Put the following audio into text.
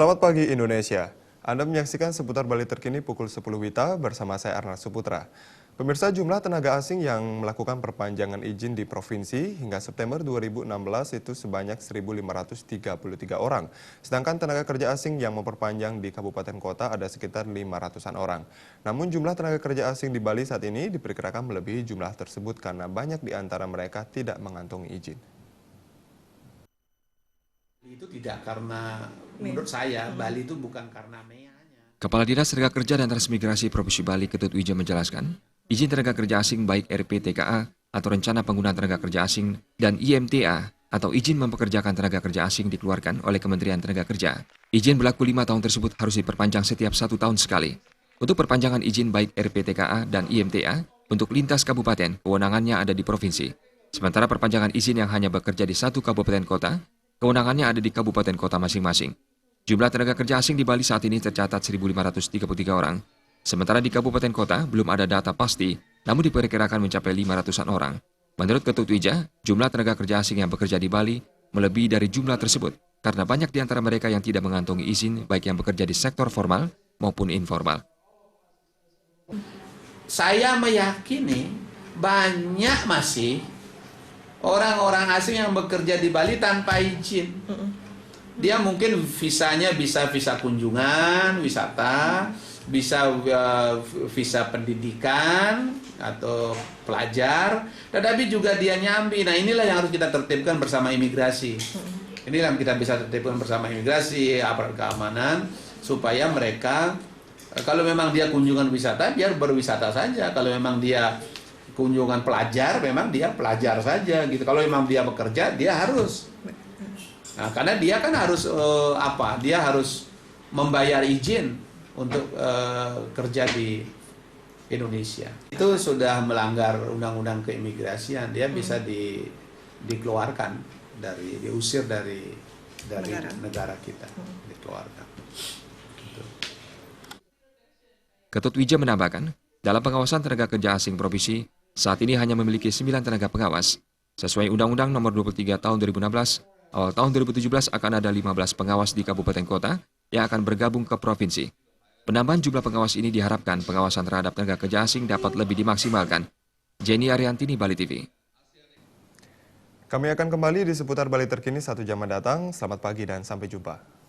Selamat pagi Indonesia. Anda menyaksikan seputar Bali terkini pukul 10 WITA bersama saya Arna Suputra. Pemirsa, jumlah tenaga asing yang melakukan perpanjangan izin di provinsi hingga September 2016 itu sebanyak 1.533 orang. Sedangkan tenaga kerja asing yang memperpanjang di kabupaten kota ada sekitar 500-an orang. Namun jumlah tenaga kerja asing di Bali saat ini diperkirakan melebihi jumlah tersebut karena banyak di antara mereka tidak mengantongi izin. Itu tidak karena, menurut saya, Bali itu bukan karena meanya. Kepala Dinas Tenaga Kerja dan Transmigrasi Provinsi Bali Ketut Wija menjelaskan, izin tenaga kerja asing baik RPTKA atau Rencana Penggunaan Tenaga Kerja Asing dan IMTA atau izin mempekerjakan tenaga kerja asing dikeluarkan oleh Kementerian Tenaga Kerja. Izin berlaku 5 tahun tersebut harus diperpanjang setiap 1 tahun sekali. Untuk perpanjangan izin baik RPTKA dan IMTA, untuk lintas kabupaten, kewenangannya ada di provinsi. Sementara perpanjangan izin yang hanya bekerja di satu kabupaten kota, kewenangannya ada di kabupaten kota masing-masing. Jumlah tenaga kerja asing di Bali saat ini tercatat 1.533 orang. Sementara di kabupaten kota belum ada data pasti, namun diperkirakan mencapai 500-an orang. Menurut Ketut Wija, jumlah tenaga kerja asing yang bekerja di Bali melebihi dari jumlah tersebut karena banyak di antara mereka yang tidak mengantongi izin baik yang bekerja di sektor formal maupun informal. Saya meyakini banyak masih orang-orang asing yang bekerja di Bali tanpa izin. Dia mungkin visanya bisa visa kunjungan, wisata, bisa visa pendidikan atau pelajar, tetapi juga dia nyambi. Nah, inilah yang harus kita tertibkan bersama imigrasi. Inilah yang kita bisa tertibkan bersama imigrasi, aparat keamanan, supaya mereka, kalau memang dia kunjungan wisata, biar berwisata saja. Kalau memang dia kunjungan pelajar, memang dia pelajar saja gitu. Kalau memang dia bekerja, dia harus. Nah, karena dia kan harus Dia harus membayar izin untuk kerja di Indonesia. Itu sudah melanggar undang-undang keimigrasian. Dia bisa dikeluarkan diusir dari negara kita, dikeluarkan. Gitu. Ketut Wija menambahkan, dalam pengawasan tenaga kerja asing provinsi, saat ini hanya memiliki 9 tenaga pengawas. Sesuai Undang-Undang Nomor 23 Tahun 2016, awal tahun 2017 akan ada 15 pengawas di kabupaten kota yang akan bergabung ke provinsi. Penambahan jumlah pengawas ini diharapkan pengawasan terhadap tenaga kerja asing dapat lebih dimaksimalkan. Jenny Ariantini, Bali TV. Kami akan kembali di seputar Bali terkini 1 jam mendatang. Selamat pagi dan sampai jumpa.